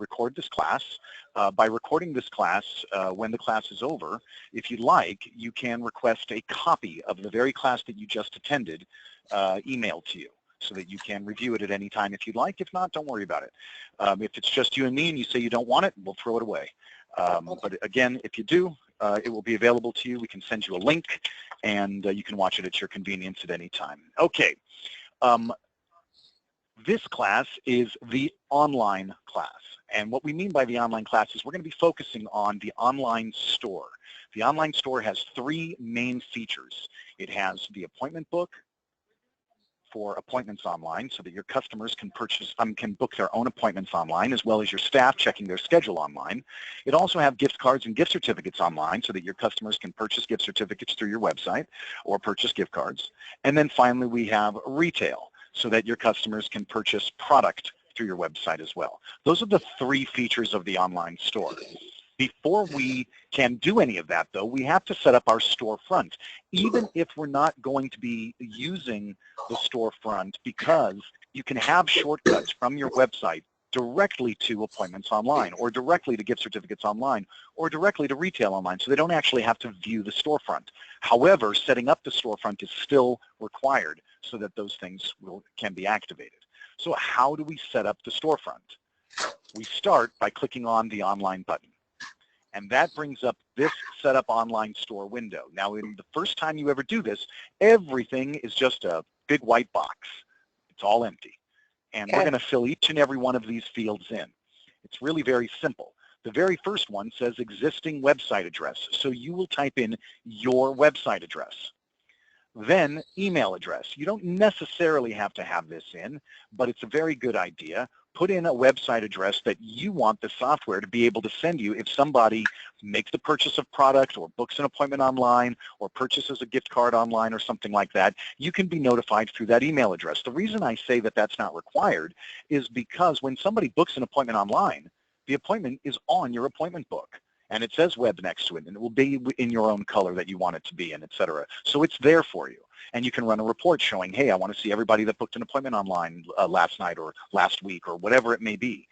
record this class. By recording this class, when the class is over, if you'd like, you can request a copy of the very class that you just attended emailed to you, so that you can review it at any time if you'd like. If not, don't worry about it. If it's just you and me and you say you don't want it, we'll throw it away. But again, if you do, it will be available to you. We can send you a link, and you can watch it at your convenience at any time. Okay. This class is the online class. And what we mean by the online class is we're going to be focusing on the online store. The online store has three main features. It has the appointment book for appointments online, so that your customers can can book their own appointments online, as well as your staff checking their schedule online. It also has gift cards and gift certificates online, so that your customers can purchase gift certificates through your website or purchase gift cards. And then finally, we have retail, so that your customers can purchase product through your website as well. Those are the three features of the online store. Before we can do any of that, though, we have to set up our storefront, even if we're not going to be using the storefront, because you can have shortcuts from your website directly to appointments online, or directly to gift certificates online, or directly to retail online, so they don't actually have to view the storefront. However, setting up the storefront is still required so that those things can be activated. So how do we set up the storefront? We start by clicking on the online button. And that brings up this Setup Online Store window. Now, in the first time you ever do this, everything is just a big white box. It's all empty. And we're going to fill each and every one of these fields in. It's really very simple. The very first one says existing website address. So you will type in your website address. Then email address. You don't necessarily have to have this in, but it's a very good idea. Put in a website address that you want the software to be able to send you if somebody makes the purchase of product, or books an appointment online, or purchases a gift card online, or something like that. You can be notified through that email address. The reason I say that that's not required is because when somebody books an appointment online, the appointment is on your appointment book. And it says web next to it, and it will be in your own color that you want it to be in, etc. So it's there for you. And you can run a report showing, hey, I want to see everybody that booked an appointment online last night or last week or whatever it may be.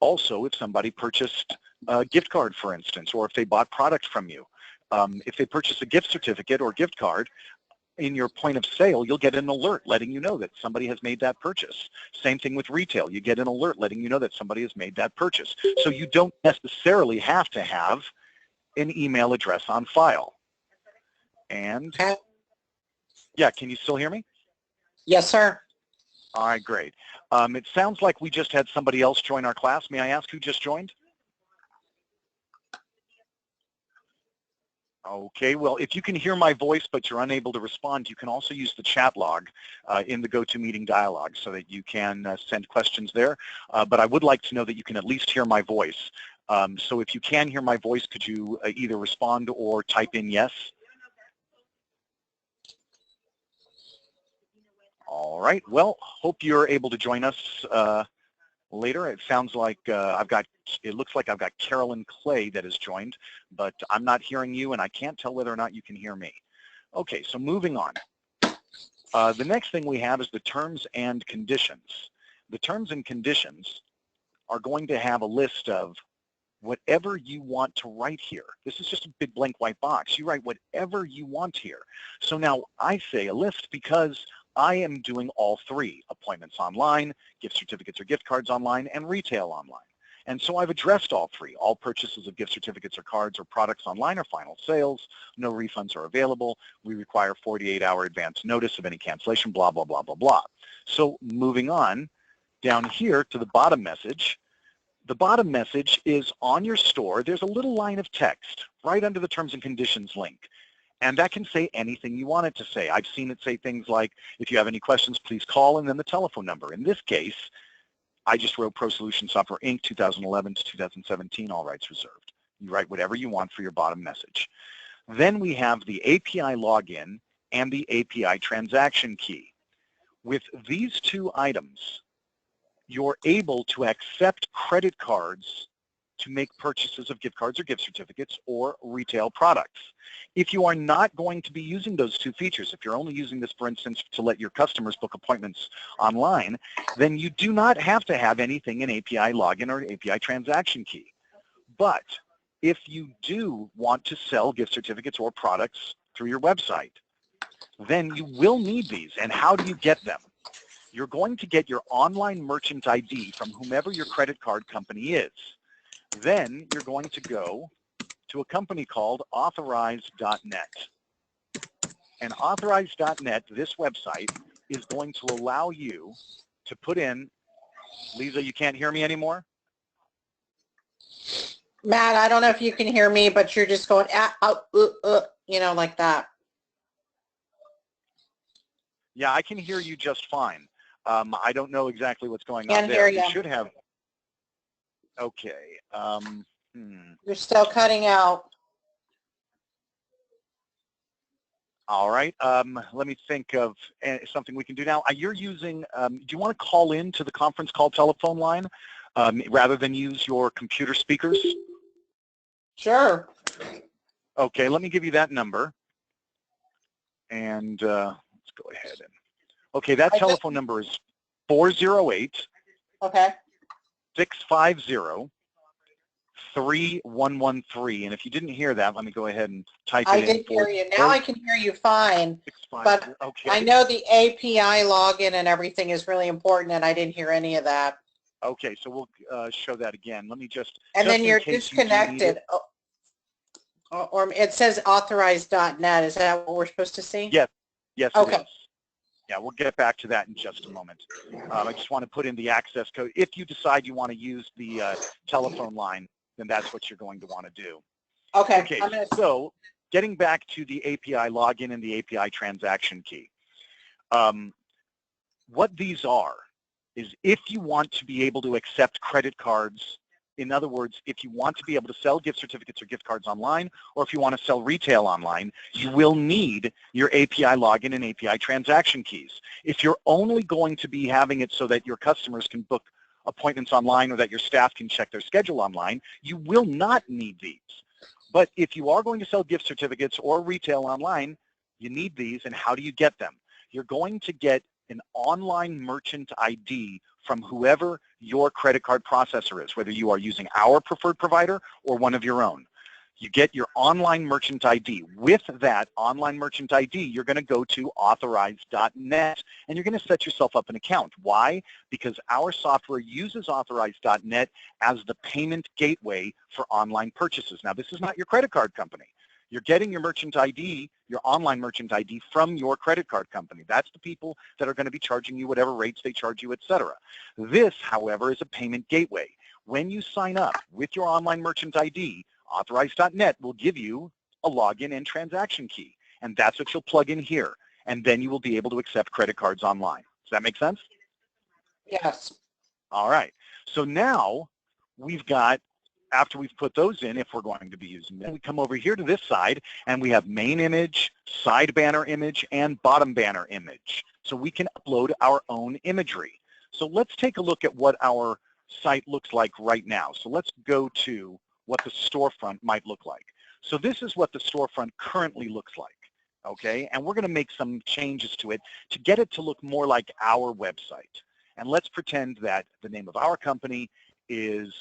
Also, if somebody purchased a gift card, for instance, or if they bought product from you, if they purchase a gift certificate or gift card, in your point of sale, you'll get an alert letting you know that somebody has made that purchase. Same thing with retail. You get an alert letting you know that somebody has made that purchase. So you don't necessarily have to have an email address on file. And yeah, can you still hear me? Yes, sir. All right, great. It sounds like we just had somebody else join our class. May I ask who just joined? Okay, well, if you can hear my voice but you're unable to respond, you can also use the chat log in the GoToMeeting dialog so that you can send questions there. But I would like to know that you can at least hear my voice. So if you can hear my voice, could you either respond or type in yes? All right, well, hope you're able to join us later. It sounds like it looks like I've got Carolyn Clay that has joined, but I'm not hearing you, and I can't tell whether or not you can hear me. Okay, so moving on. The next thing we have is the terms and conditions. The terms and conditions are going to have a list of whatever you want to write here. This is just a big blank white box. You write whatever you want here. So now I say a list because I am doing all three: appointments online, gift certificates or gift cards online, and retail online. And so I've addressed all three. All purchases of gift certificates or cards or products online are final sales. No refunds are available. We require 48-hour advance notice of any cancellation, blah, blah, blah, blah, blah. So moving on down here to the bottom message. The bottom message is on your store. There's a little line of text right under the terms and conditions link. And that can say anything you want it to say. I've seen it say things like, if you have any questions, please call, and then the telephone number. In this case, I just wrote Pro Solution Software Inc. 2011 to 2017, all rights reserved. You write whatever you want for your bottom message. Then we have the API login and the API transaction key. With these two items, you're able to accept credit cards to make purchases of gift cards or gift certificates or retail products. If you are not going to be using those two features, if you're only using this, for instance, to let your customers book appointments online, then you do not have to have anything in API login or API transaction key. But if you do want to sell gift certificates or products through your website, then you will need these. And how do you get them? You're going to get your online merchant ID from whomever your credit card company is. Then you're going to go to a company called Authorize.net. And Authorize.net, this website, is going to allow you to put in, Lisa, you can't hear me anymore? Matt, I don't know if you can hear me, but you're just going, you know, like that. Yeah, I can hear you just fine. I don't know exactly what's going on Can't there. hear you. You should have. Okay. You're still cutting out. All right. Let me think of something we can do now. You're using, do you want to call in to the conference call telephone line rather than use your computer speakers? Sure. Okay, let me give you that number. And let's go ahead. Okay, that telephone number is 408 Okay. 650 3113. And if you didn't hear that, let me go ahead and type it I in. did hear you. Now I can hear you fine. But okay. I know the API login and everything is really important, and I didn't hear any of that. Okay, so we'll show that again. Let me just. And just then you're in case disconnected. Or it says Authorize.net. Is that what we're supposed to see? Yes. Yes, okay. It is. Yeah, we'll get back to that in just a moment. I just want to put in the access code. If you decide you want to use the telephone line, then that's what you're going to want to do. Okay. Okay, so getting back to the API login and the API transaction key. What these are is if you want to be able to accept credit cards, in other words, if you want to be able to sell gift certificates or gift cards online, or if you want to sell retail online, you will need your API login and API transaction keys. If you're only going to be having it so that your customers can book appointments online or that your staff can check their schedule online, you will not need these. But if you are going to sell gift certificates or retail online, you need these. And how do you get them? You're going to get an online merchant ID from whoever your credit card processor is, whether you are using our preferred provider or one of your own. You get your online merchant ID. With that online merchant ID, you're going to go to Authorize.net and you're going to set yourself up an account. Why? Because our software uses Authorize.net as the payment gateway for online purchases. Now, this is not your credit card company. You're getting your merchant ID, your online merchant ID from your credit card company. That's the people that are going to be charging you whatever rates they charge you, etc. This, however, is a payment gateway. When you sign up with your online merchant ID, Authorize.net will give you a login and transaction key, and that's what you'll plug in here, and then you will be able to accept credit cards online. Does that make sense? Yes. All right. So now we've got, after we've put those in, if we're going to be using them, we come over here to this side, and we have main image, side banner image, and bottom banner image. So we can upload our own imagery. So let's take a look at what our site looks like right now. So let's go to what the storefront might look like. So this is what the storefront currently looks like, okay? And we're going to make some changes to it to get it to look more like our website. And let's pretend that the name of our company is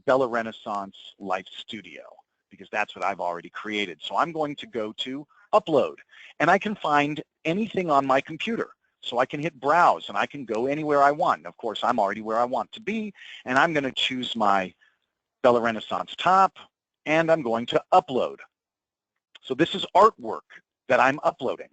Bella Renaissance Life Studio, because that's what I've already created. So I'm going to go to Upload, and I can find anything on my computer. So I can hit Browse, and I can go anywhere I want. And of course, I'm already where I want to be, and I'm going to choose my Bella Renaissance top, and I'm going to upload. So this is artwork that I'm uploading.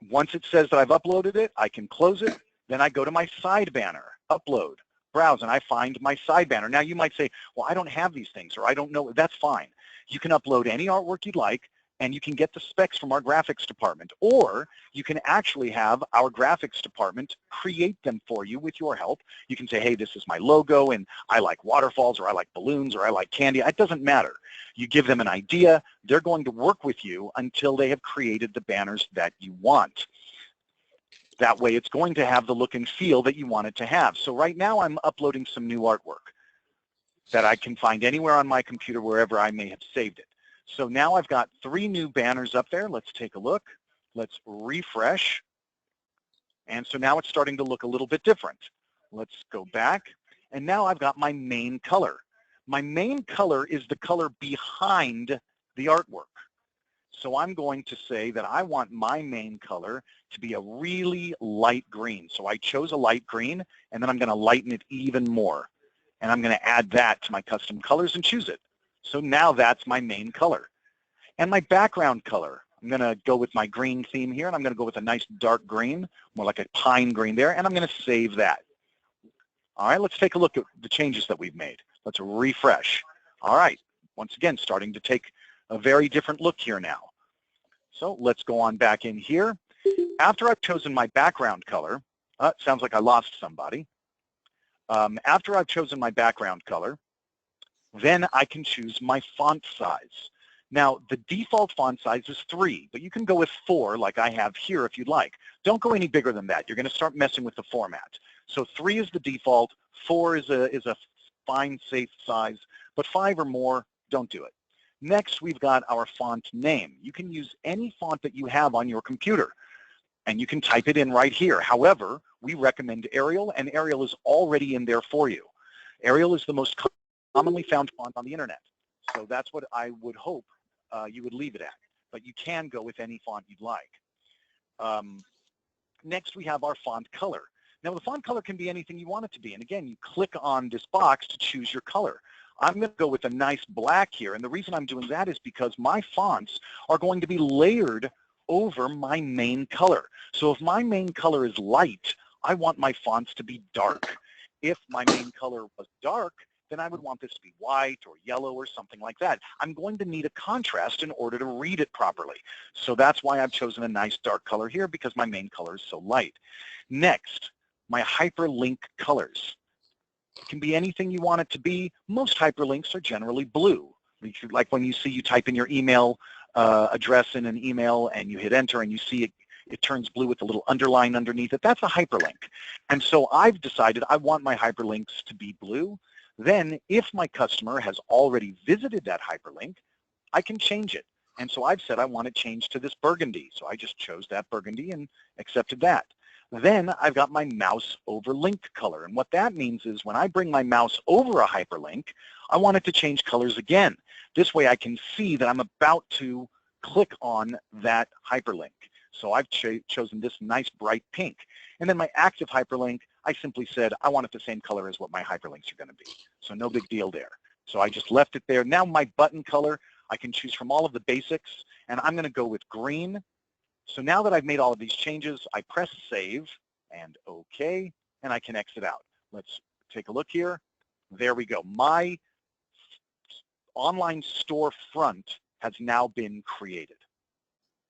Once it says that I've uploaded it, I can close it. Then I go to my side banner, upload, browse, and I find my side banner. Now you might say, well, I don't have these things, or I don't know. That's fine. You can upload any artwork you'd like, and you can get the specs from our graphics department, or you can actually have our graphics department create them for you with your help. You can say, hey, this is my logo, and I like waterfalls, or I like balloons, or I like candy. It doesn't matter. You give them an idea. They're going to work with you until they have created the banners that you want. That way, it's going to have the look and feel that you want it to have. So right now, I'm uploading some new artwork. that I can find anywhere on my computer wherever I may have saved it. So now I've got 3 new banners up there. Let's take a look. Let's refresh. And so now it's starting to look a little bit different. Let's go back. And now I've got my main color. My main color is the color behind the artwork. So I'm going to say that I want my main color to be a really light green. So I chose a light green, and then I'm going to lighten it even more. And I'm going to add that to my custom colors and choose it. So now that's my main color. And my background color, I'm going to go with my green theme here, and I'm going to go with a nice dark green, more like a pine green there, and I'm going to save that. All right, let's take a look at the changes that we've made. Let's refresh. All right, once again, starting to take a very different look here now. So let's go on back in here. After I've chosen my background color, it sounds like I lost somebody. After I've chosen my background color, then I can choose my font size. Now, the default font size is 3, but you can go with 4 like I have here if you'd like. Don't go any bigger than that. You're going to start messing with the format. So 3 is the default, 4 is a fine, safe size, but 5 or more, don't do it. Next, we've got our font name. You can use any font that you have on your computer, and you can type it in right here. However, we recommend Arial, and Arial is already in there for you. Arial is the most commonly found font on the internet, so that's what I would hope you would leave it at. But you can go with any font you'd like. Next, we have our font color. Now, the font color can be anything you want it to be, and again, you click on this box to choose your color. I'm going to go with a nice black here, and the reason I'm doing that is because my fonts are going to be layered over my main color. So if my main color is light, I want my fonts to be dark. If my main color was dark, then I would want this to be white or yellow or something like that. I'm going to need a contrast in order to read it properly. So that's why I've chosen a nice dark color here, because my main color is so light. Next, my hyperlink colors. It can be anything you want it to be. Most hyperlinks are generally blue. Like when you type in your email address in an email and you hit enter and you see it turns blue with a little underline underneath it. That's a hyperlink. And so I've decided I want my hyperlinks to be blue. Then if my customer has already visited that hyperlink, I can change it. And so I've said I want it changed to this burgundy. So I just chose that burgundy and accepted that. Then I've got my mouse over link color. And what that means is when I bring my mouse over a hyperlink, I want it to change colors again. This way I can see that I'm about to click on that hyperlink. So I've chosen this nice bright pink. And then my active hyperlink, I simply said I want it the same color as what my hyperlinks are going to be. So no big deal there. So I just left it there. Now my button color, I can choose from all of the basics, and I'm going to go with green. So now that I've made all of these changes, I press save and OK, and I can exit out. Let's take a look here. There we go. My online store front has now been created.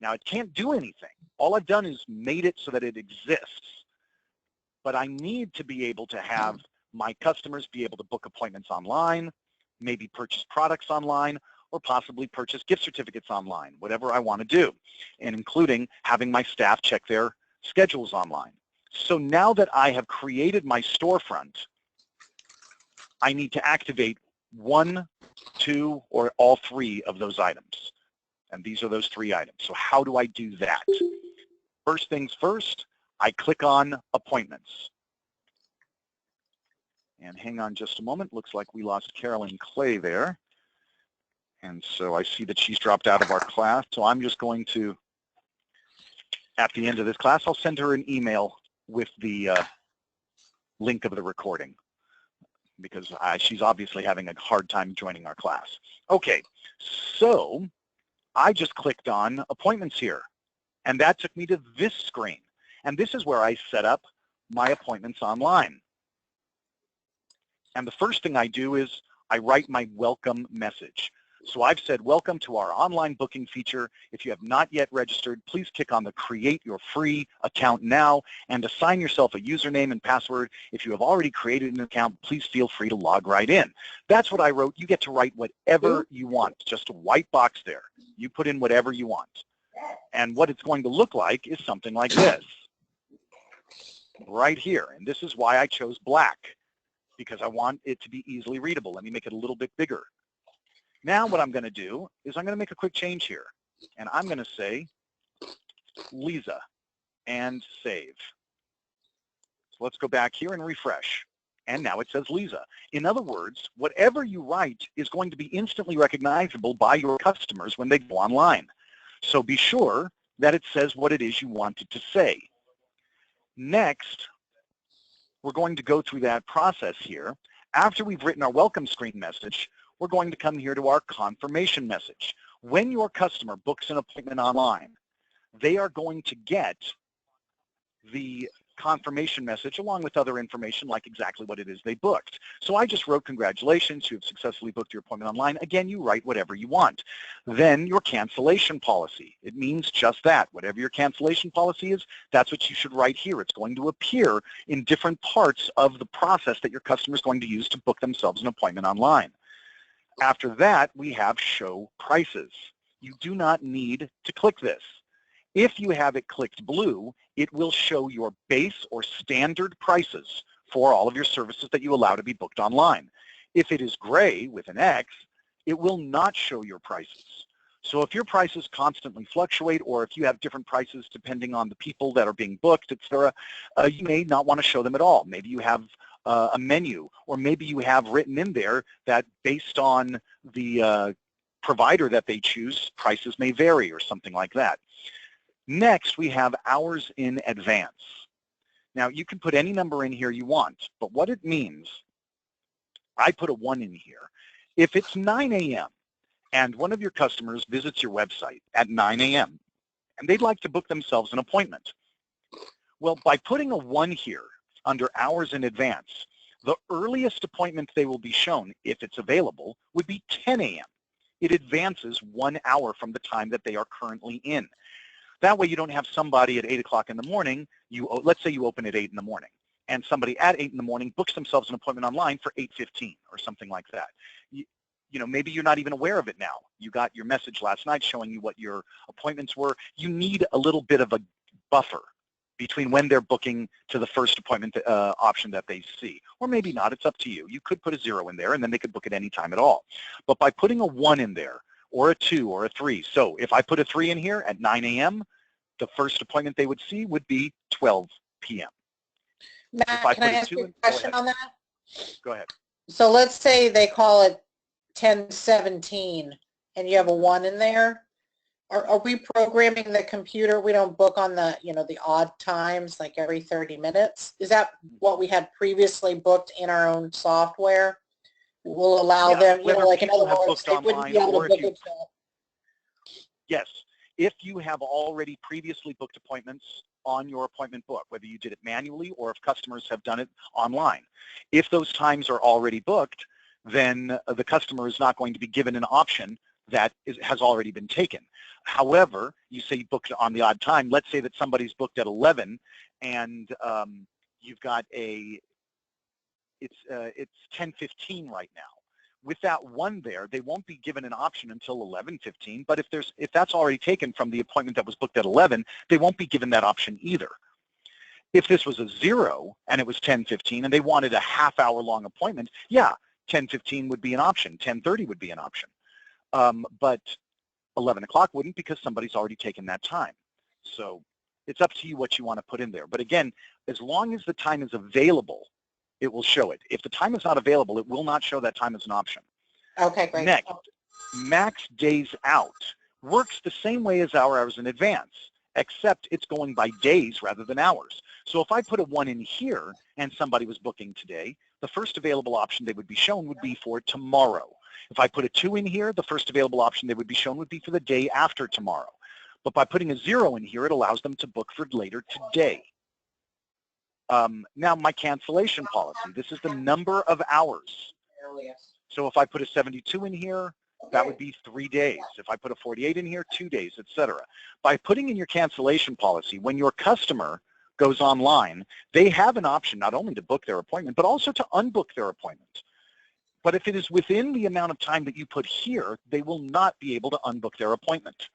Now it can't do anything. All I've done is made it so that it exists. But I need to be able to have my customers be able to book appointments online, maybe purchase products online, or possibly purchase gift certificates online, whatever I want to do, and including having my staff check their schedules online. So now that I have created my storefront, I need to activate 1, 2, or all 3 of those items. And these are those 3 items. So how do I do that? First things first, I click on appointments. And hang on just a moment. Looks like we lost Carolyn Clay there. And so I see that she's dropped out of our class. So I'm just going to, at the end of this class, I'll send her an email with the link of the recording, because she's obviously having a hard time joining our class. Okay, so I just clicked on appointments here, and that took me to this screen. And this is where I set up my appointments online. And the first thing I do is I write my welcome message. So I've said, welcome to our online booking feature. If you have not yet registered, please click on the Create Your Free Account Now and assign yourself a username and password. If you have already created an account, please feel free to log right in. That's what I wrote. You get to write whatever you want, just a white box there. You put in whatever you want. And what it's going to look like is something like this, right here. And this is why I chose black. because I want it to be easily readable. Let me make it a little bit bigger. Now what I'm going to do is I'm going to make a quick change here. And I'm going to say Lisa and save. So let's go back here and refresh. And now it says Lisa. In other words, whatever you write is going to be instantly recognizable by your customers when they go online. So be sure that it says what it is you want it to say. Next, we're going to go through that process here. After we've written our welcome screen message, we're going to come here to our confirmation message. When your customer books an appointment online, they are going to get the confirmation message along with other information like exactly what it is they booked. So I just wrote, congratulations, you have successfully booked your appointment online. Again, you write whatever you want. Then your cancellation policy. It means just that. Whatever your cancellation policy is, that's what you should write here. It's going to appear in different parts of the process that your customer is going to use to book themselves an appointment online. After that, we have show prices. You do not need to click this. If you have it clicked blue, it will show your base or standard prices for all of your services that you allow to be booked online. If it is gray with an X, it will not show your prices. So if your prices constantly fluctuate, or if you have different prices depending on the people that are being booked, etc., you may not want to show them at all. Maybe you have a menu, or maybe you have written in there that based on the provider that they choose, prices may vary or something like that. Next, we have hours in advance. Now, you can put any number in here you want, but what it means, I put a 1 in here. If it's 9 a.m. and one of your customers visits your website at 9 a.m. and they'd like to book themselves an appointment, well, by putting a 1 here under hours in advance, the earliest appointment they will be shown, if it's available, would be 10 a.m. It advances 1 hour from the time that they are currently in. That way you don't have somebody at 8 o'clock in the morning, let's say you open at 8 in the morning, and somebody at 8 in the morning books themselves an appointment online for 8:15 or something like that. You know, maybe you're not even aware of it now. You got your message last night showing you what your appointments were. You need a little bit of a buffer between when they're booking to the first appointment option that they see. Or maybe not, it's up to you. You could put a 0 in there and then they could book at any time at all. But by putting a 1 in there, or a 2 or a 3. So if I put a 3 in here at 9 a.m., the first appointment they would see would be 12 p.m. Matt, can I ask you a question on that? Go ahead. So let's say they call it 10:17 and you have a 1 in there. Are we programming the computer? We don't book on the, the odd times, like every 30 minutes. Is that what we had previously booked in our own software? We'll allow them, like in other words, they wouldn't be able to book it. Yes. If you have already previously booked appointments on your appointment book, whether you did it manually or if customers have done it online, if those times are already booked, then the customer is not going to be given an option that has already been taken. However, you say you booked on the odd time. Let's say that somebody's booked at 11 and you've got it's 10:15 right now. With that 1 there, they won't be given an option until 11:15, but if that's already taken from the appointment that was booked at 11, they won't be given that option either. If this was a 0 and it was 10:15 and they wanted a half-hour-long appointment, yeah, 10:15 would be an option, 10:30 would be an option. But 11 o'clock wouldn't because somebody's already taken that time. So it's up to you what you want to put in there. But again, as long as the time is available, it will show it. If the time is not available, it will not show that time as an option. Okay, great. Next, max days out works the same way as our hours in advance, except it's going by days rather than hours. So if I put a 1 in here and somebody was booking today, the first available option they would be shown would be for tomorrow. If I put a 2 in here, the first available option they would be shown would be for the day after tomorrow. But by putting a 0 in here, it allows them to book for later today. Now my cancellation policy, this is the number of hours. So if I put a 72 in here, that would be 3 days. If I put a 48 in here, 2 days, etc. By putting in your cancellation policy, when your customer goes online, they have an option not only to book their appointment, but also to unbook their appointment. But if it is within the amount of time that you put here, they will not be able to unbook their appointment.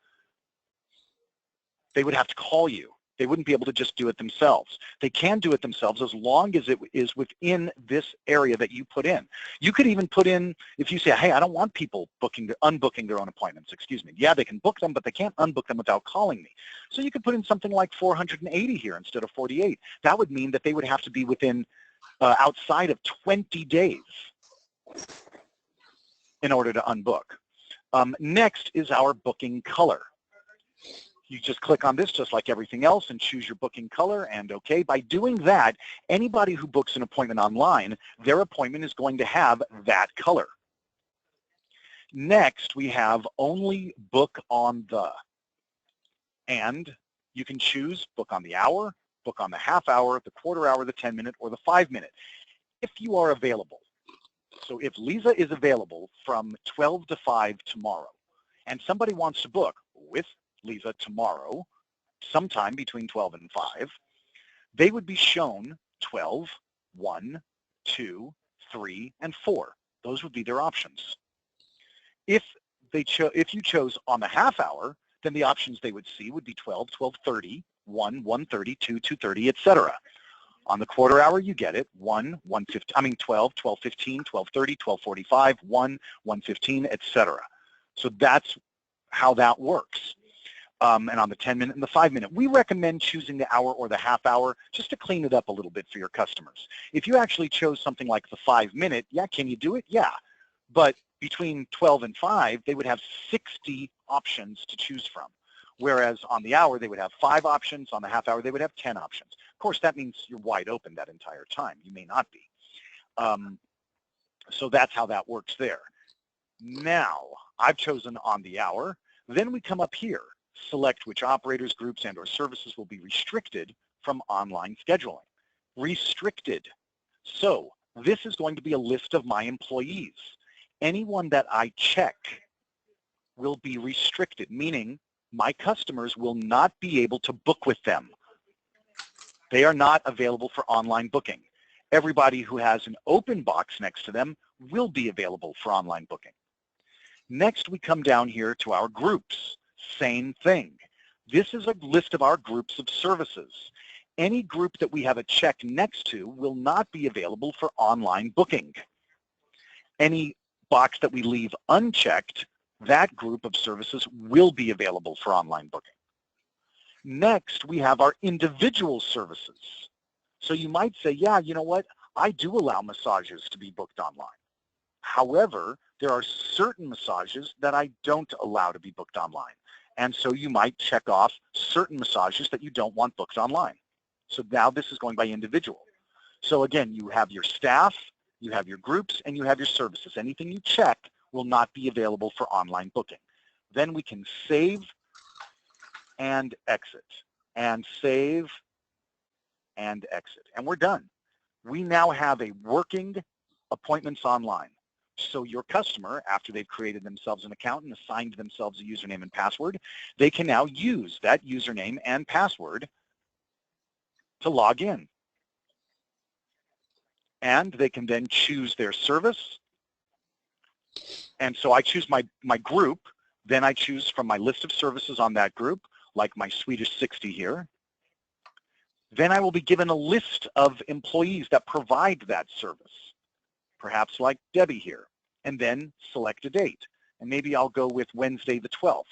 They would have to call you They wouldn't be able to just do it themselves. They can do it themselves as long as it is within this area that you put in. You could even put in, if you say, hey, I don't want people unbooking their own appointments, excuse me. Yeah, they can book them, but they can't unbook them without calling me. So you could put in something like 480 here instead of 48. That would mean that they would have to be within, outside of 20 days in order to unbook. Next is our booking color. You just click on this just like everything else and choose your booking color and okay. By doing that, anybody who books an appointment online, their appointment is going to have that color. Next, we have only book on the. And you can choose book on the hour, book on the half hour, the quarter hour, the 10-minute, or the 5-minute. If you are available. So if Lisa is available from 12 to 5 tomorrow, and somebody wants to book with Lisa tomorrow, sometime between 12 and 5, they would be shown 12, 1, 2, 3, and 4. Those would be their options. If you chose on the half hour, then the options they would see would be 12, 12:30, 1, 1:30, 2, 2:30, etc. On the quarter hour, you get it, 1, 1:15, 12, 12:15, 12:30, 12:45, 1, 1:15, etc. So that's how that works. And on the 10-minute and the 5-minute, we recommend choosing the hour or the half hour just to clean it up a little bit for your customers. If you actually chose something like the 5-minute, yeah, can you do it? Yeah. But between 12 and 5, they would have 60 options to choose from. Whereas on the hour, they would have 5 options. On the half hour, they would have 10 options. Of course, that means you're wide open that entire time. You may not be. So that's how that works there. Now, I've chosen on the hour. Then we come up here. Select which operators, groups, and/or services will be restricted from online scheduling. Restricted. So this is going to be a list of my employees. Anyone that I check will be restricted, meaning my customers will not be able to book with them. They are not available for online booking. Everybody who has an open box next to them will be available for online booking. Next, we come down here to our groups. Same thing. This is a list of our groups of services. Any group that we have a check next to will not be available for online booking. Any box that we leave unchecked, that group of services will be available for online booking. Next, we have our individual services. So you might say, yeah, you know what? I do allow massages to be booked online. However, there are certain massages that I don't allow to be booked online. And so you might check off certain massages that you don't want booked online. So now this is going by individual. So again, you have your staff, you have your groups, and you have your services. Anything you check will not be available for online booking. Then we can save and exit, and save and exit. And we're done. We now have a working appointments online. So your customer, after they've created themselves an account and assigned themselves a username and password, they can now use that username and password to log in. And they can then choose their service. And so I choose my group, then I choose from my list of services on that group, like my Swedish 60 here. Then I will be given a list of employees that provide that service, perhaps like Debbie here, and then select a date. And maybe I'll go with Wednesday the 12th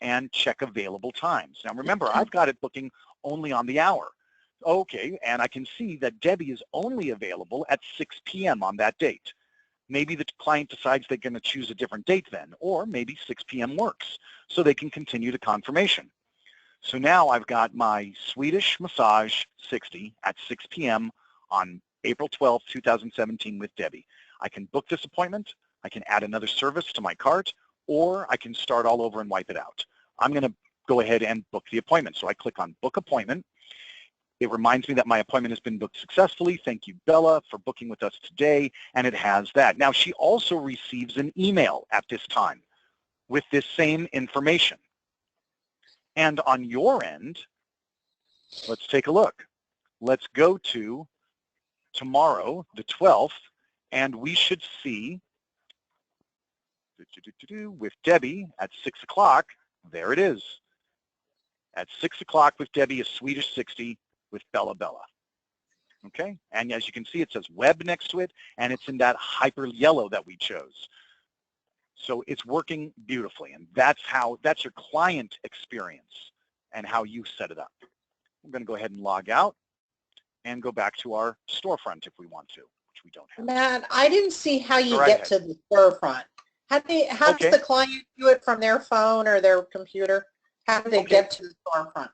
and check available times. Now remember, I've got it booking only on the hour. Okay, and I can see that Debbie is only available at 6 p.m. on that date. Maybe the client decides they're going to choose a different date then, or maybe 6 p.m. works, so they can continue to confirmation. So now I've got my Swedish massage 60 at 6 p.m. on April 12th, 2017 with Debbie. I can book this appointment, I can add another service to my cart, or I can start all over and wipe it out. I'm going to go ahead and book the appointment. So I click on Book Appointment. It reminds me that my appointment has been booked successfully. Thank you, Bella, for booking with us today. And it has that. Now, she also receives an email at this time with this same information. And on your end, let's take a look. Let's go to tomorrow, the 12th, and we should see with Debbie at 6 o'clock. There it is. At 6 o'clock with Debbie, a Swedish 60 with Bella Bella. Okay, and as you can see, it says web next to it, and it's in that hyper yellow that we chose. So it's working beautifully, and that's your client experience and how you set it up. I'm going to go ahead and log out and go back to our storefront if we want to, which we don't have. Matt, I didn't see how you Go right get ahead. to the storefront. How does the client do it from their phone or their computer? How do they get to the storefront?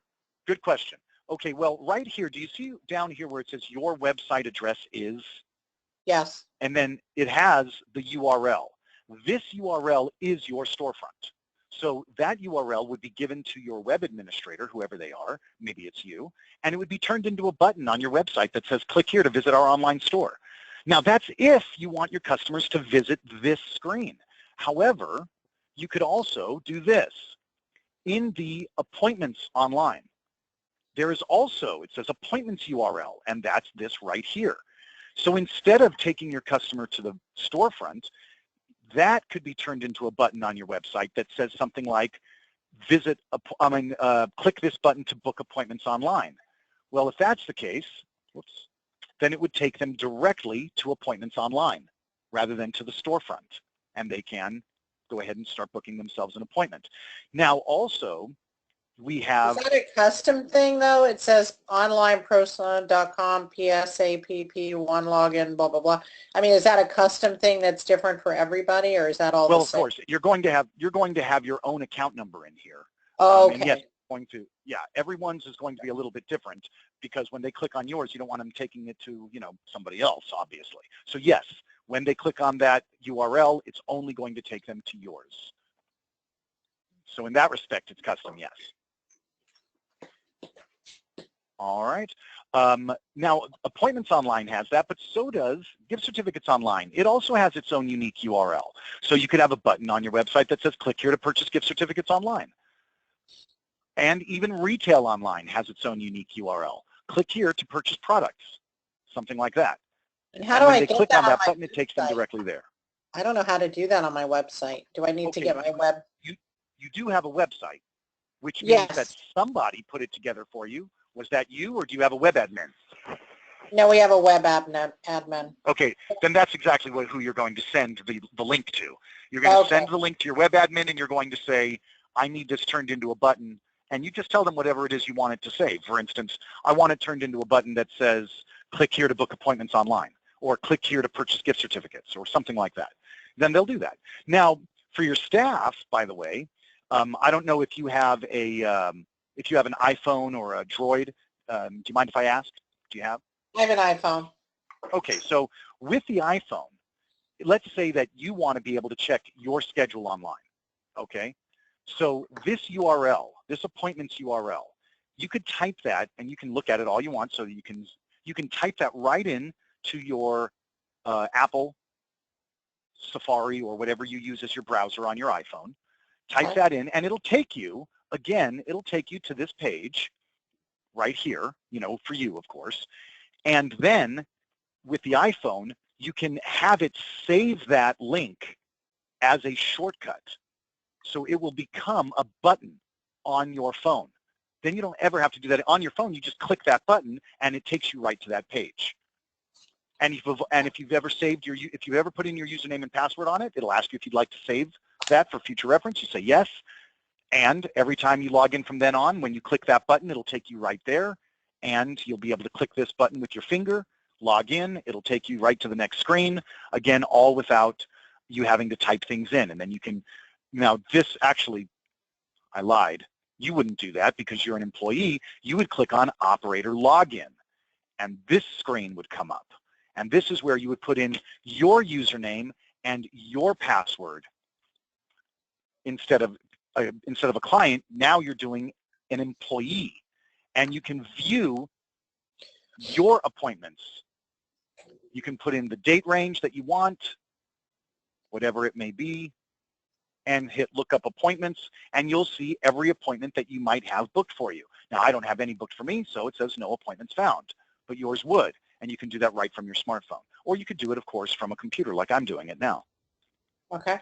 Good question. Okay, well, right here, do you see down here where it says your website address is? Yes. And then it has the URL. This URL is your storefront. So that URL would be given to your web administrator, whoever they are, maybe it's you, and it would be turned into a button on your website that says, click here to visit our online store. Now that's if you want your customers to visit this screen. However, you could also do this. In the appointments online, there is also, it says appointments URL, and that's this right here. So instead of taking your customer to the storefront, that could be turned into a button on your website that says something like, click this button to book appointments online. Well, if that's the case, then it would take them directly to appointments online rather than to the storefront, and they can go ahead and start booking themselves an appointment. Now, also, we have... Is that a custom thing, though? It says onlineprosalon.com, PSAPP, one login, blah, blah, blah. I mean, is that a custom thing that's different for everybody, or is that all the same? Well, of course, you're going to have your own account number in here. Oh, okay. And yes, everyone's is going to be a little bit different because when they click on yours, you don't want them taking it to, somebody else, obviously. So yes, when they click on that URL, it's only going to take them to yours. So in that respect, it's custom, yes. All right. Now, Appointments Online has that, but so does Gift Certificates Online. It also has its own unique URL. So you could have a button on your website that says, click here to purchase gift certificates online. And even Retail Online has its own unique URL. Click here to purchase products, something like that. And how do I get that? When they click on that button, it takes them directly there. I don't know how to do that on my website. Do I need to get my web? You do have a website, which means that somebody put it together for you. Was that you, or do you have a web admin? No, we have a web admin. Okay, then that's exactly who you're going to send the link to. You're going to send the link to your web admin, and you're going to say, I need this turned into a button, and you just tell them whatever it is you want it to say. For instance, I want it turned into a button that says, click here to book appointments online, or click here to purchase gift certificates, or something like that. Then they'll do that. Now, for your staff, by the way, I don't know if you have an iPhone or a Droid. Do you mind if I ask? Do you have? I have an iPhone. Okay, so with the iPhone, let's say that you want to be able to check your schedule online, okay? So this URL, this appointments URL, you could type that, and you can look at it all you want, so you can type that right in to your Apple Safari or whatever you use as your browser on your iPhone. Type that in, and it'll take you, again, it'll take you to this page right here, for you, of course. And then with the iPhone, you can have it save that link as a shortcut. So it will become a button on your phone. Then you don't ever have to do that on your phone. You just click that button, and it takes you right to that page. And if you've ever put in your username and password on it, it'll ask you if you'd like to save that for future reference. You say yes. And every time you log in from then on, when you click that button, it'll take you right there. And you'll be able to click this button with your finger, log in. It'll take you right to the next screen. Again, all without you having to type things in. And then you can, now this actually, I lied. You wouldn't do that because you're an employee. You would click on Operator Login, and this screen would come up. And this is where you would put in your username and your password instead of a client. Now you're doing an employee, and you can view your appointments. You can put in the date range that you want, whatever it may be, and hit look up appointments, and you'll see every appointment that you might have booked for you. Now, I don't have any booked for me, so it says no appointments found, but yours would, and you can do that right from your smartphone. Or you could do it, of course, from a computer like I'm doing it now. Okay.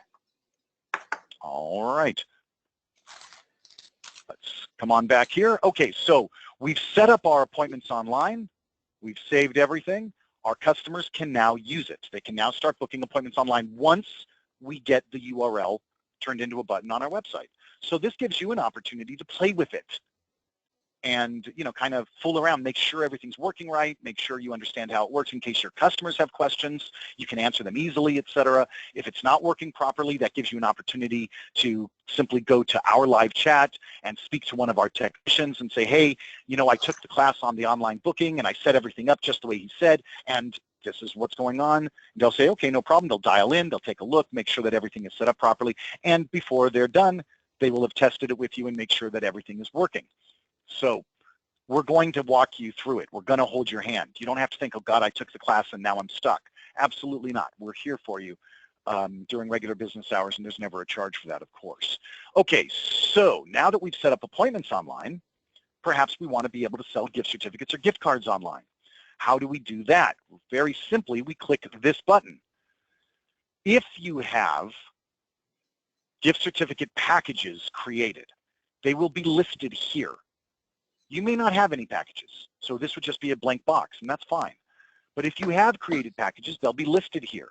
All right. Let's come on back here. Okay, so we've set up our appointments online. We've saved everything. Our customers can now use it. They can now start booking appointments online once we get the URL turned into a button on our website. So this gives you an opportunity to play with it and, you know, kind of fool around, make sure everything's working right, make sure you understand how it works in case your customers have questions. You can answer them easily, etc. If it's not working properly, that gives you an opportunity to simply go to our live chat and speak to one of our technicians and say, hey, you know, I took the class on the online booking and I set everything up just the way he said, and this is what's going on. And they'll say, okay, no problem. They'll dial in, they'll take a look, make sure that everything is set up properly, and before they're done, they will have tested it with you and make sure that everything is working. So we're going to walk you through it. We're going to hold your hand. You don't have to think, oh, God, I took the class and now I'm stuck. Absolutely not. We're here for you during regular business hours, and there's never a charge for that, of course. Okay, so now that we've set up appointments online, perhaps we want to be able to sell gift certificates or gift cards online. How do we do that? Very simply, we click this button. If you have gift certificate packages created, they will be listed here. You may not have any packages, so this would just be a blank box, and that's fine. But if you have created packages, they'll be listed here.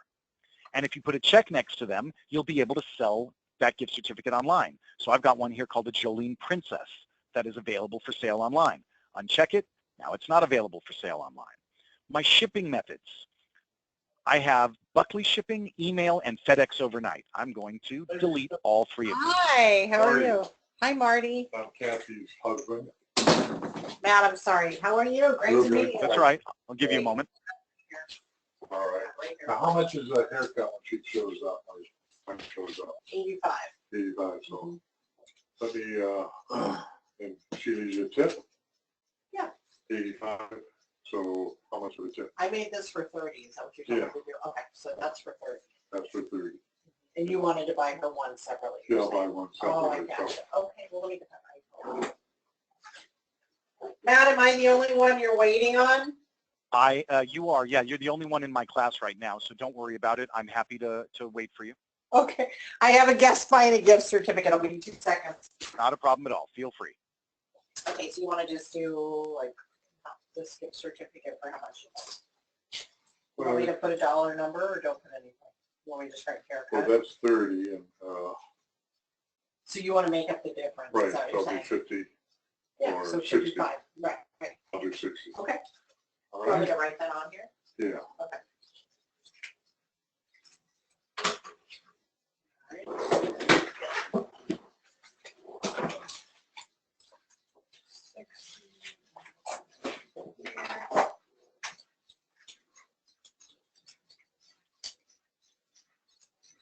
And if you put a check next to them, you'll be able to sell that gift certificate online. So I've got one here called the Jolene Princess that is available for sale online. Uncheck it. Now it's not available for sale online. My shipping methods. I have Buckley shipping, email, and FedEx overnight. I'm going to delete all three of these. Hi, how are you? Hi, Marty. I'm Kathy's husband. Matt, I'm sorry. How are you? Great to meet you. That's all right. I'll give you a moment. All right. Now, how much is that haircut when she shows up? When it shows up? 85. 85. So let me, and she leaves you a tip? Yeah. 85. So how much of a tip? I made this for 30. Is that what you're telling me to do? Okay, so that's for 30. That's for 30. And you wanted to buy her one separately? Yeah, I'll buy one Oh, I separately. gotcha. Okay, well, let me get that right. Matt, am I the only one you're waiting on? You are, yeah, you're the only one in my class right now, so don't worry about it. I'm happy to wait for you. Okay, I have a guest buying a gift certificate. I'll give you 2 seconds. Not a problem at all. Feel free. Okay, so you want to just do like this gift certificate for how much? You want me to put a dollar number or don't put anything? You want me to just write haircut? Well, that's 30, and So you want to make up the difference? right, Is that what so you're it'll be saying? 50. Yeah, or so 60. 55. Right, right. I'll do 60. Okay. All You want me right. to write that on here? Yeah. Okay.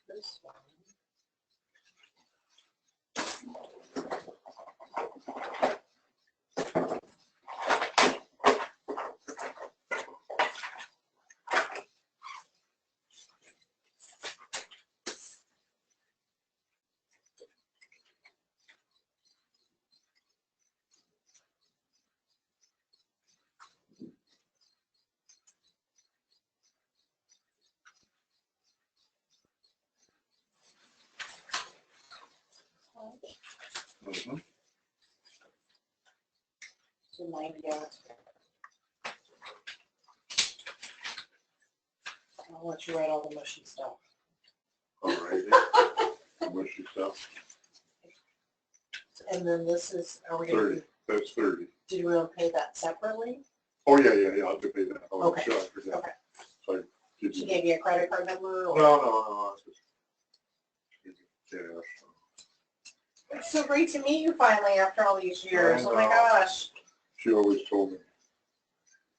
This one. Mm-hmm. So 90 hours. I'll let you write all the mushy stuff. All righty. Mushy stuff. And then this is, are we going 30. to, That's 30. do we want to pay that separately? Oh, yeah, yeah, yeah. I'll do pay that. Oh, Okay. sure, I forgot. Okay. So I give She you. gave you a credit card number? Or? No, I just give you cash. It's so great to meet you finally after all these years. I Oh my know. gosh. She always told me,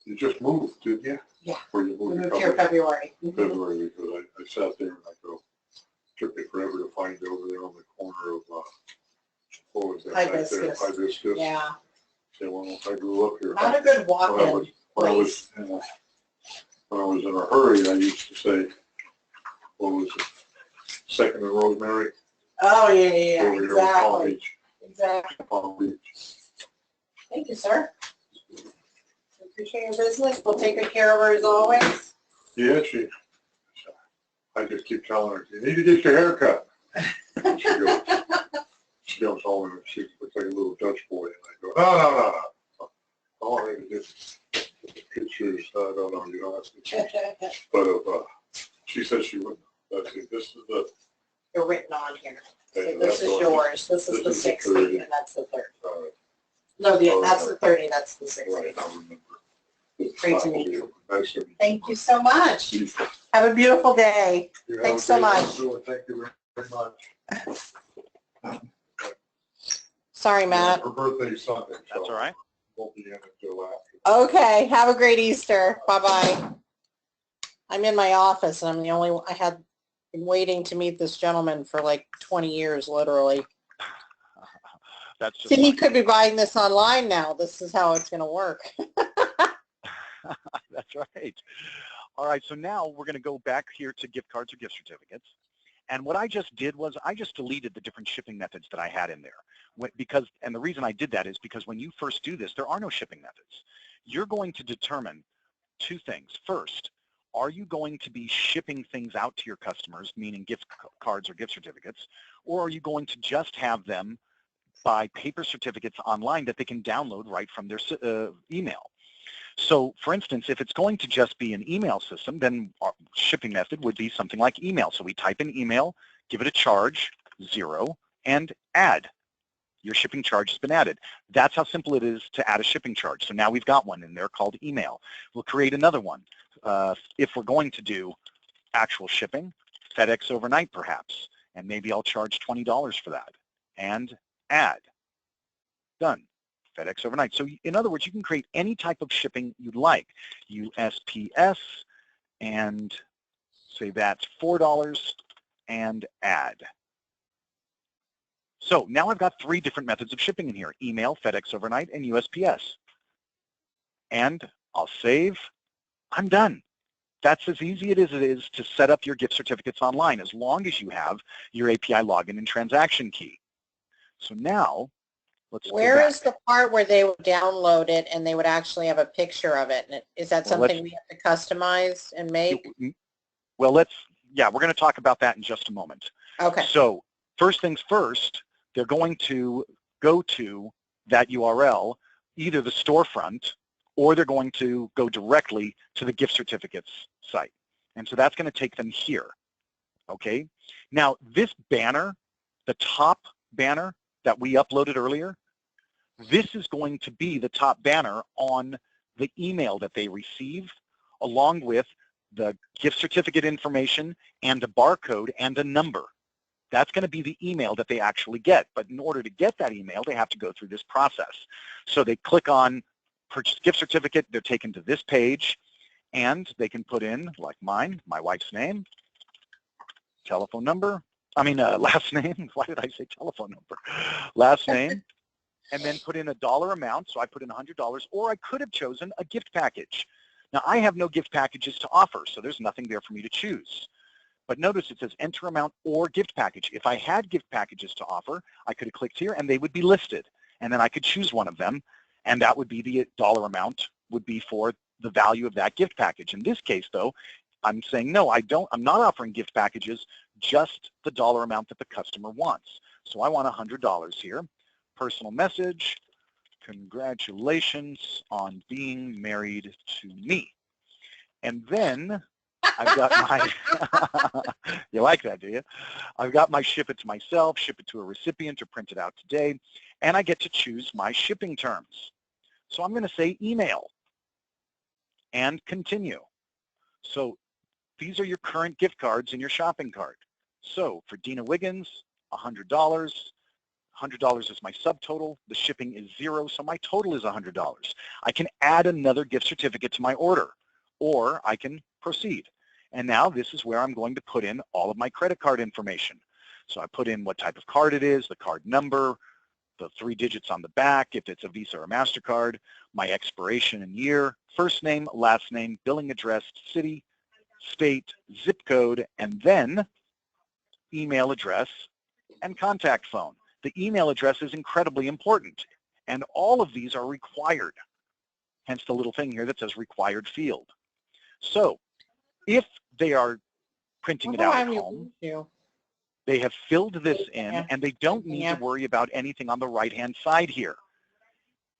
you just moved, didn't you? Yeah. Or you We moved moved a here couple February. February, because I sat there and I go, took me forever to find it over there on the corner of, what was that? Hibiscus. Right there, Hibiscus. Yeah. Yeah, when I grew up here. Not a good When I walk-in was, when I was, place. when I was in a hurry, I used to say, what was it? Second and Rosemary? Oh, yeah, yeah, yeah. Over here in Palm Exactly. Beach. Exactly. Palm Beach. Thank you, sir. Appreciate your business. We'll take good care of her as always. Yeah, I just keep telling her, you need to get your hair cut. She goes home and she looks like a little Dutch boy. And I go, no. I want her to get pictures. I don't know, you know, that's the but she said she wouldn't. Let's see, this is the. You're written on here. So Okay, this is yours. This is the 60, and that's the 30. No, that's the 30. That's the 60. Right, I remember. Great to meet you. Nice to meet you. Thank you so much. Have a beautiful day. Thanks so much. Thank you very much. Sorry, Matt. Her birthday's Sunday. That's all right. Won't be in until after. Okay. Have a great Easter. Bye-bye. I'm in my office, and I'm the only one. I had been waiting to meet this gentleman for like 20 years, literally. That's just See, he fine. could be buying this online now. This is how it's going to work. That's right. All right, so now we're going to go back here to gift cards or gift certificates. And what I just did was I just deleted the different shipping methods that I had in there. And the reason I did that is because when you first do this, there are no shipping methods. You're going to determine two things. First, are you going to be shipping things out to your customers, meaning gift cards or gift certificates, or are you going to just have them buy paper certificates online that they can download right from their email? So, for instance, if it's going to just be an email system, then our shipping method would be something like email. So we type in email, give it a charge, 0, and add. Your shipping charge has been added. That's how simple it is to add a shipping charge. So now we've got one in there called email. We'll create another one. If we're going to do actual shipping, FedEx overnight perhaps, and maybe I'll charge $20 for that, and add. Done. FedEx overnight. So in other words, you can create any type of shipping you'd like. USPS, and say that's $4, and add. So now I've got 3 different methods of shipping in here: email, FedEx overnight, and USPS. And I'll save. I'm done. That's as easy as it is to set up your gift certificates online, as long as you have your API login and transaction key. So now, let's Where go back. is the part where they would download it and they would actually have a picture of it? And is that something we have to customize and make? Well, we're going to talk about that in just a moment. Okay. So first things first, they're going to go to that URL, either the storefront, or they're going to go directly to the gift certificates site. And so that's going to take them here. Okay. Now this banner, the top banner that we uploaded earlier, this is going to be the top banner on the email that they receive, along with the gift certificate information and a barcode and a number. That's going to be the email that they actually get. But in order to get that email, they have to go through this process. So they click on purchase gift certificate, they're taken to this page, and they can put in, like mine, my wife's name, telephone number, last name. Why did I say telephone number? Last name, and then put in a dollar amount. So I put in $100, or I could have chosen a gift package. Now I have no gift packages to offer, so there's nothing there for me to choose. But notice it says enter amount or gift package. If I had gift packages to offer, I could have clicked here and they would be listed. And then I could choose one of them, and that would be the dollar amount would be for the value of that gift package. In this case, though, I'm saying, no, I'm not offering gift packages, just the dollar amount that the customer wants. So I want $100 here. Personal message, congratulations on being married to me. And then I've got my, you like that, do you? I've got my ship it to myself, ship it to a recipient, or print it out today, and I get to choose my shipping terms. So I'm going to say email and continue. So these are your current gift cards in your shopping cart. So for Dina Wiggins, $100. $100 is my subtotal. The shipping is 0, so my total is $100. I can add another gift certificate to my order, or I can proceed. And now this is where I'm going to put in all of my credit card information. So I put in what type of card it is, the card number, the 3 digits on the back, if it's a Visa or MasterCard, my expiration and year, first name, last name, billing address, city, state, zip code, and then email address and contact phone. The email address is incredibly important, and all of these are required, hence the little thing here that says required field. So if they are printing it out at home, They have filled this in, and they don't need to worry about anything on the right-hand side here.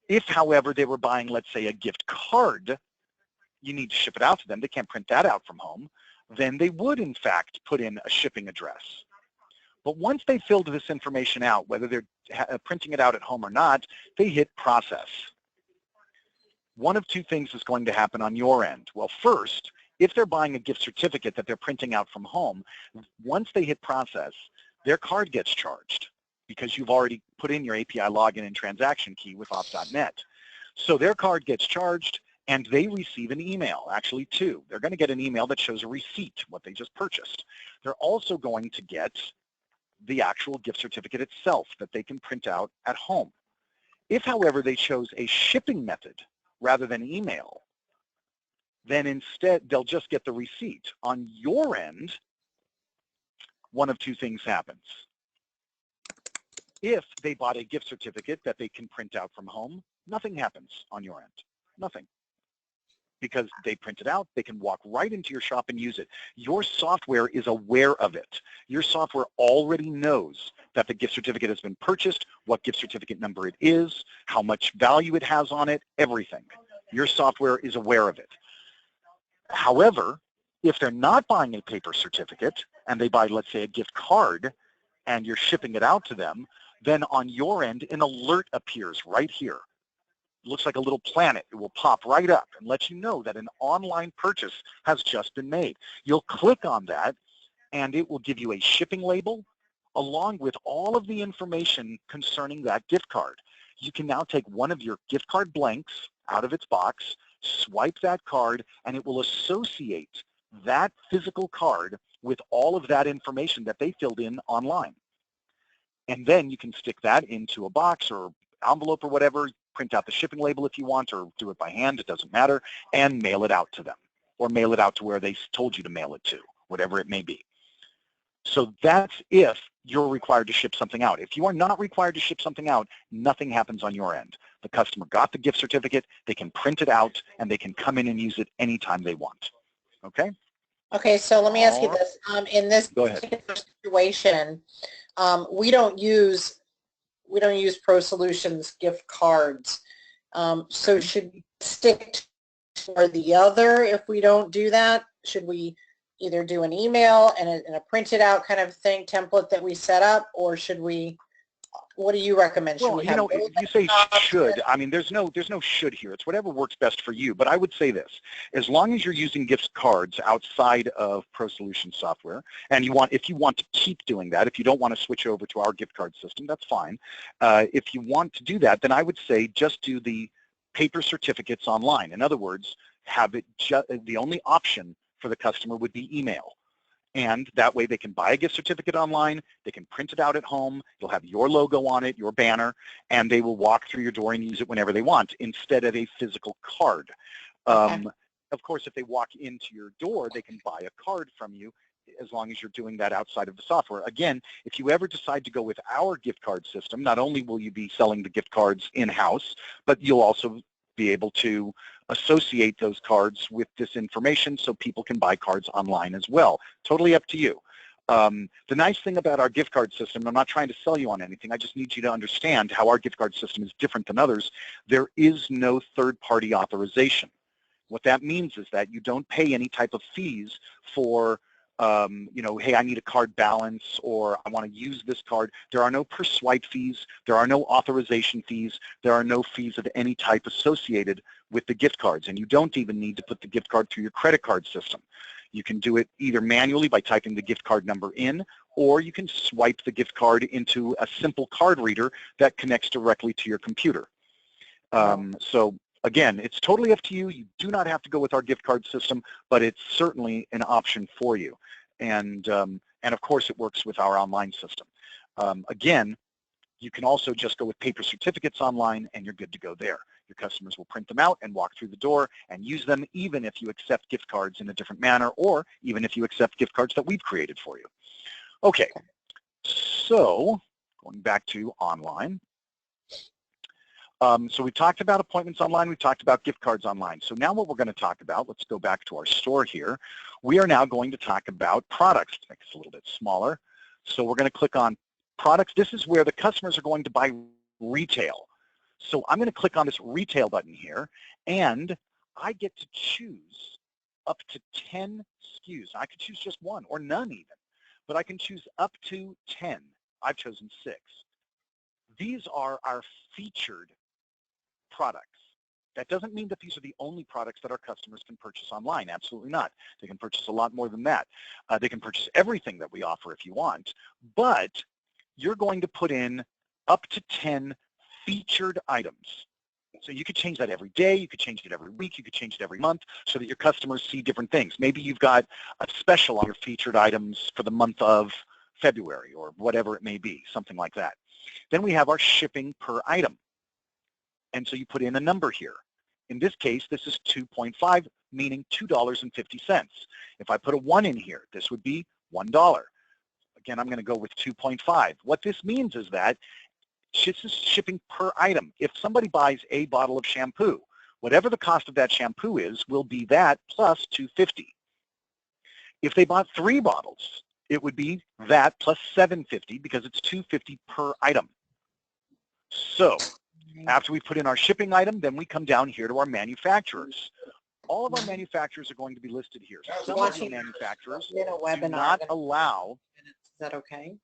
If, however, they were buying, let's say, a gift card, you need to ship it out to them. They can't print that out from home. Then they would, in fact, put in a shipping address. But once they filled this information out, whether they're printing it out at home or not, they hit process. One of two things is going to happen on your end. Well, first, if they're buying a gift certificate that they're printing out from home, once they hit process, their card gets charged because you've already put in your API login and transaction key with opt.net. So their card gets charged, and they receive an email, actually two. They're going to get an email that shows a receipt, what they just purchased. They're also going to get the actual gift certificate itself that they can print out at home. If, however, they chose a shipping method rather than email, then instead they'll just get the receipt. On your end, one of two things happens. If they bought a gift certificate that they can print out from home, nothing happens on your end, nothing. Because they print it out, they can walk right into your shop and use it. Your software is aware of it. Your software already knows that the gift certificate has been purchased, what gift certificate number it is, how much value it has on it, everything. Your software is aware of it. However, if they're not buying a paper certificate and they buy, let's say, a gift card and you're shipping it out to them, then on your end, an alert appears right here. It looks like a little planet. It will pop right up and let you know that an online purchase has just been made. You'll click on that, and it will give you a shipping label along with all of the information concerning that gift card. You can now take one of your gift card blanks out of its box, swipe that card, and it will associate that physical card with all of that information that they filled in online. And then you can stick that into a box or envelope or whatever, print out the shipping label if you want, or do it by hand, it doesn't matter, and mail it out to them, or mail it out to where they told you to mail it to, whatever it may be. So that's if you're required to ship something out. If you are not required to ship something out, nothing happens on your end. The customer got the gift certificate, they can print it out, and they can come in and use it anytime they want. Okay? Okay, so let me ask you this. In this particular situation, we don't use Pro Solutions gift cards. So should we stick to or the other if we don't do that? Should we either do an email and a printed out kind of thing, template that we set up, or should we, what do you recommend? Should we have, you know, if you say should, I mean, there's no should here. It's whatever works best for you. But I would say this, as long as you're using gift cards outside of Pro Solutions software, and if you want to keep doing that, if you don't want to switch over to our gift card system, that's fine. If you want to do that, then I would say just do the paper certificates online. In other words, have it the only option for the customer would be email. And that way they can buy a gift certificate online, they can print it out at home, you'll have your logo on it, your banner, and they will walk through your door and use it whenever they want instead of a physical card. Okay. Of course, if they walk into your door, they can buy a card from you as long as you're doing that outside of the software. Again, if you ever decide to go with our gift card system, not only will you be selling the gift cards in-house, but you'll also be able to associate those cards with this information so people can buy cards online as well. Totally up to you. The nice thing about our gift card system, I'm not trying to sell you on anything, I just need you to understand how our gift card system is different than others. There is no third-party authorization. What that means is that you don't pay any type of fees for you know, hey, I need a card balance, or I want to use this card. There are no per swipe fees. There are no authorization fees. There are no fees of any type associated with the gift cards, and you don't even need to put the gift card through your credit card system. You can do it either manually by typing the gift card number in, or you can swipe the gift card into a simple card reader that connects directly to your computer. So again, it's totally up to you. You do not have to go with our gift card system, but it's certainly an option for you. And of course, it works with our online system. Again, you can also just go with paper certificates online, and you're good to go there. Your customers will print them out and walk through the door and use them, even if you accept gift cards in a different manner, or even if you accept gift cards that we've created for you. Okay, so going back to online. So we talked about appointments online, we talked about gift cards online. So now what we're going to talk about, let's go back to our store here. We are now going to talk about products. Make this a little bit smaller. So we're going to click on products. This is where the customers are going to buy retail. So I'm going to click on this retail button here, and I get to choose up to 10 SKUs. I could choose just one or none even, but I can choose up to 10. I've chosen 6. These are our featured products. That doesn't mean that these are the only products that our customers can purchase online. Absolutely not. They can purchase a lot more than that. They can purchase everything that we offer if you want, but you're going to put in up to 10 featured items. So you could change that every day, you could change it every week, you could change it every month so that your customers see different things. Maybe you've got a special on your featured items for the month of February or whatever it may be, something like that. Then we have our shipping per item. And so you put in a number here. In this case, this is 2.5, meaning $2.50. If I put a 1 in here, this would be $1. Again, I'm going to go with 2.5. What this means is that this is shipping per item. If somebody buys a bottle of shampoo, whatever the cost of that shampoo is will be that plus $2.50. If they bought 3 bottles, it would be that plus $7.50 because it's $2.50 per item. So after we put in our shipping item, then we come down here to our manufacturers. All of our manufacturers are going to be listed here. Some of the manufacturers do not allow. Is that okay?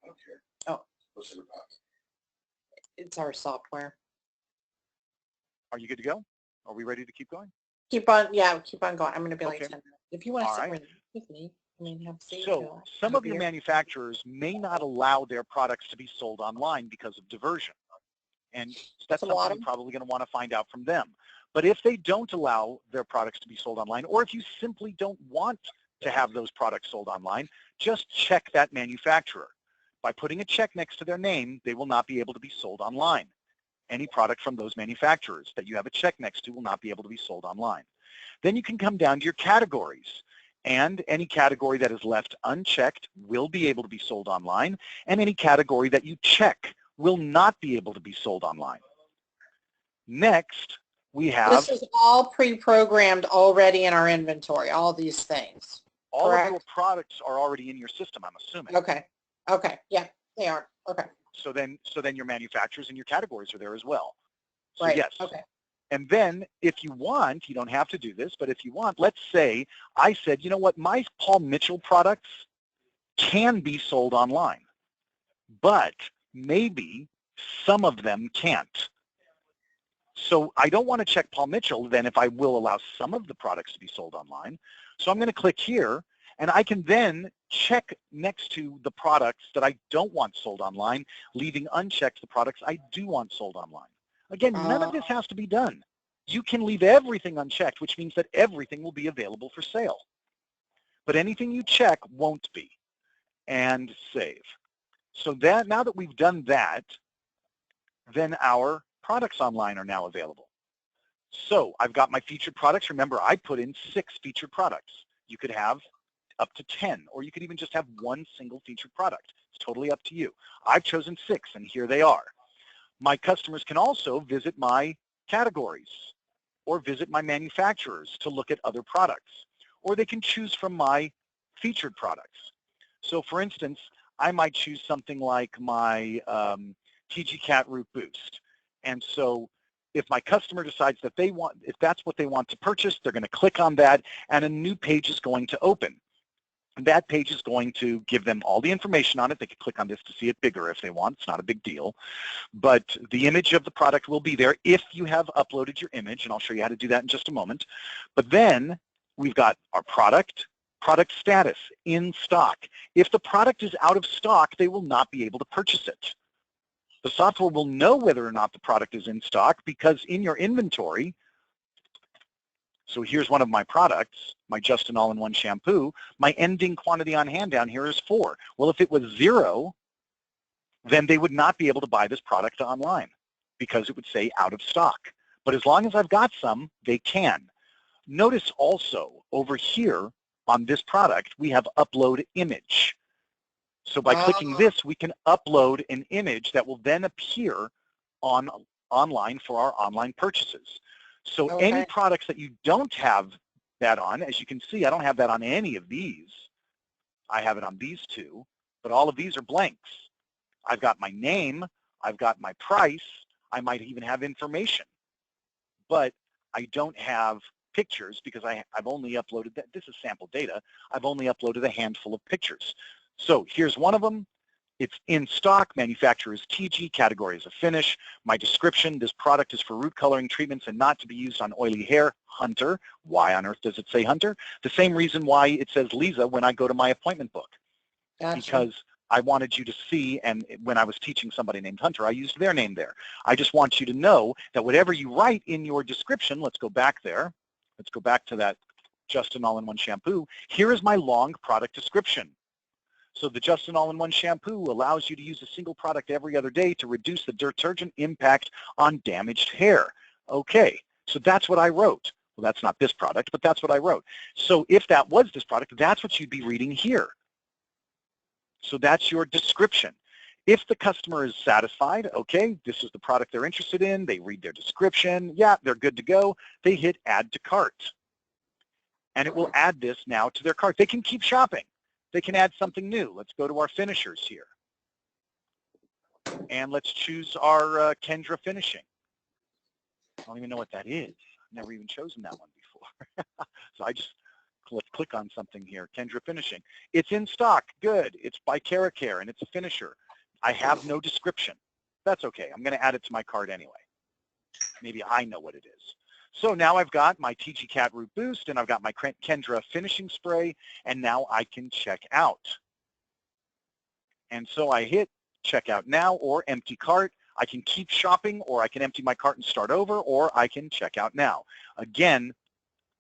Okay. Oh. What's in the box? It's our software. Are you good to go? Are we ready to keep going? Keep on, yeah, keep on going. I'm going to be like Okay. 10 minutes. If you want to All sit right. with me, I mean, have a seat. So some of your manufacturers may not allow their products to be sold online because of diversion. And that's something you're probably going to want to find out from them. But if they don't allow their products to be sold online, or if you simply don't want to have those products sold online, just check that manufacturer. By putting a check next to their name, they will not be able to be sold online. Any product from those manufacturers that you have a check next to will not be able to be sold online. Then you can come down to your categories. And any category that is left unchecked will be able to be sold online. And any category that you check will not be able to be sold online. Next, we have... This is all pre-programmed already in our inventory, all these things. All of your products are already in your system, I'm assuming. Okay. Okay. Yeah, they are. Okay. So then your manufacturers and your categories are there as well. So right. Yes. Okay. And then if you want, you don't have to do this, but if you want, let's say I said, you know what, my Paul Mitchell products can be sold online, but maybe some of them can't. So I don't want to check Paul Mitchell then if I will allow some of the products to be sold online. So I'm going to click here, and I can then check next to the products that I don't want sold online, leaving unchecked the products I do want sold online. Again, none of this has to be done. You can leave everything unchecked, which means that everything will be available for sale. But anything you check won't be. And save. So that now that we've done that, then our products online are now available. So I've got my featured products. Remember, I put in 6 featured products. You could have up to 10, or you could even just have one single featured product. It's totally up to you. I've chosen 6, and here they are. My customers can also visit my categories or visit my manufacturers to look at other products, or they can choose from my featured products. So for instance, I might choose something like my TG Cat Root Boost. And so if my customer decides that they want, if that's what they want to purchase, they're going to click on that and a new page is going to open. And that page is going to give them all the information on it. They can click on this to see it bigger if they want. It's not a big deal. But the image of the product will be there if you have uploaded your image, and I'll show you how to do that in just a moment. But then we've got our product status, in stock. If the product is out of stock, they will not be able to purchase it. The software will know whether or not the product is in stock because in your inventory, so here's one of my products, my Justin All-in-One shampoo. My ending quantity on hand down here is 4. Well, if it was 0, then they would not be able to buy this product online because it would say out of stock. But as long as I've got some, they can. Notice also over here on this product, we have upload image. So by clicking this, we can upload an image that will then appear online for our online purchases. So any products that you don't have that on, as you can see, I don't have that on any of these. I have it on these 2. but all of these are blanks. I've got my name, I've got my price, I might even have information, but I don't have pictures because I've only uploaded that. This is sample data. I've only uploaded a handful of pictures. So here's one of them. It's in stock, manufacturer is TG, category is a finish. My description, this product is for root coloring treatments and not to be used on oily hair. Hunter, why on earth does it say Hunter? The same reason why it says Lisa when I go to my appointment book. Gotcha. Because I wanted you to see, and when I was teaching somebody named Hunter, I used their name there. I just want you to know that whatever you write in your description, let's go back there. Let's go back to that Justin All-in-One Shampoo. Here is my long product description. So the Justin All-in-One Shampoo allows you to use a single product every other day to reduce the detergent impact on damaged hair. Okay, so that's what I wrote. Well, that's not this product, but that's what I wrote. So if that was this product, that's what you'd be reading here. So that's your description. If the customer is satisfied, okay, this is the product they're interested in, they read their description, yeah, they're good to go, they hit add to cart. And it will add this now to their cart. They can keep shopping. They can add something new. Let's go to our finishers here. And let's choose our Kendra finishing. I don't even know what that is. I've never even chosen that one before. So let's click on something here. Kendra finishing. It's in stock. Good. It's by Care and it's a finisher. I have no description. That's okay. I'm going to add it to my cart anyway. Maybe I know what it is. So now I've got my TG Cat Root Boost and I've got my Kendra finishing spray, and now I can check out. And so I hit checkout now or empty cart. I can keep shopping, or I can empty my cart and start over, or I can check out now. Again,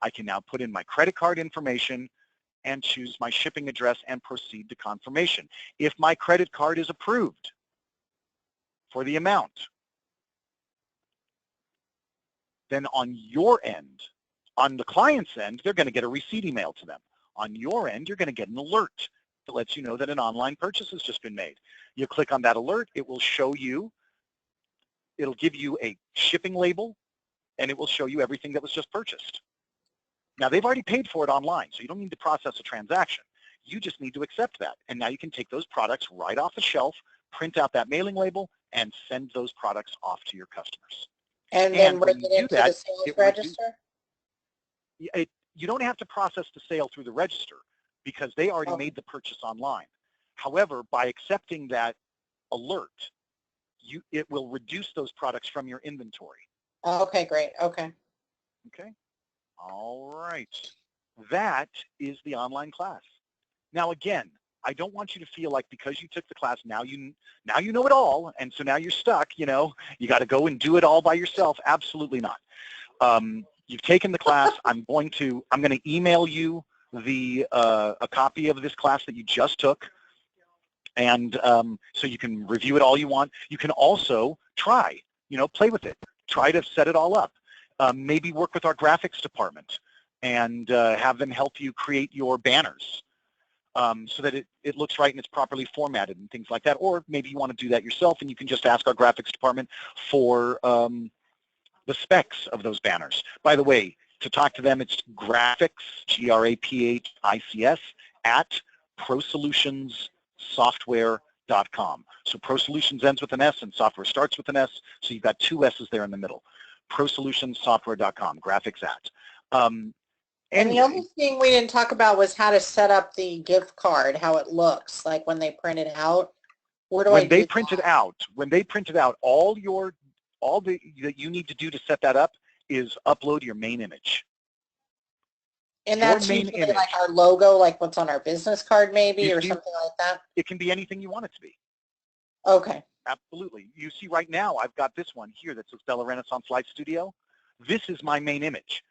I can now put in my credit card information and choose my shipping address and proceed to confirmation. If my credit card is approved for the amount, then on your end, on the client's end, they're going to get a receipt email to them. On your end, you're going to get an alert that lets you know that an online purchase has just been made. You click on that alert, it will show you, it'll give you a shipping label, and it will show you everything that was just purchased. Now, they've already paid for it online, so you don't need to process a transaction. You just need to accept that. And now you can take those products right off the shelf, print out that mailing label, and send those products off to your customers. And then bring it into the sales register? You don't have to process the sale through the register because they already made the purchase online. However, by accepting that alert, it will reduce those products from your inventory. Okay, great. Okay. Okay. All right. That is the online class. Now, again, I don't want you to feel like because you took the class, now you know it all, and so now you're stuck, you got to go and do it all by yourself. Absolutely not. You've taken the class. I'm going to email you a copy of this class that you just took, and so you can review it all you want. You can also try, play with it. Try to set it all up. Maybe work with our graphics department and have them help you create your banners. So that it looks right and it's properly formatted and things like that. Or maybe you want to do that yourself and you can just ask our graphics department for the specs of those banners. By the way, to talk to them, it's graphics, GRAPHICS, at prosolutionssoftware.com. So ProSolutions ends with an S and software starts with an S, so you've got two S's there in the middle. ProSolutionssoftware.com, graphics at. And the other thing we didn't talk about was how to set up the gift card, how it looks, like when they print it out. Where do I do that? When they print it out, all that you need to do to set that up is upload your main image. And that's usually like our logo, like what's on our business card maybe, or something like that? It can be anything you want it to be. Okay. Absolutely. You see right now, I've got this one here that says Bella Renaissance Life Studio. This is my main image.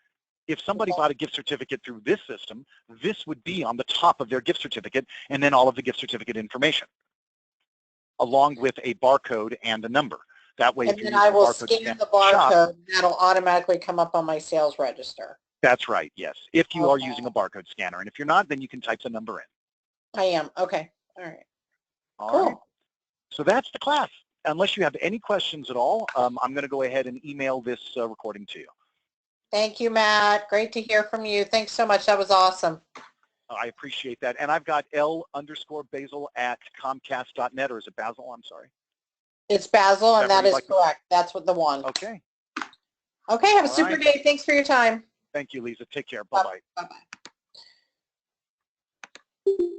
If somebody bought a gift certificate through this system, this would be on the top of their gift certificate, and then all of the gift certificate information, along with a barcode and a number. That way, and then I will scan the barcode, and that'll automatically come up on my sales register. That's right, yes. If you are using a barcode scanner. And if you're not, then you can type the number in. I am. Okay. All right. All right. So that's the class. Unless you have any questions at all, I'm going to go ahead and email this recording to you. Thank you, Matt. Great to hear from you. Thanks so much. That was awesome. I appreciate that. And I've got L_Basil at Comcast.net, or is it Basil? I'm sorry. It's Basil, and that is like correct. That's what the one. Okay. Okay, have a All super right. day. Thanks for your time. Thank you, Lisa. Take care. Bye-bye. Bye-bye.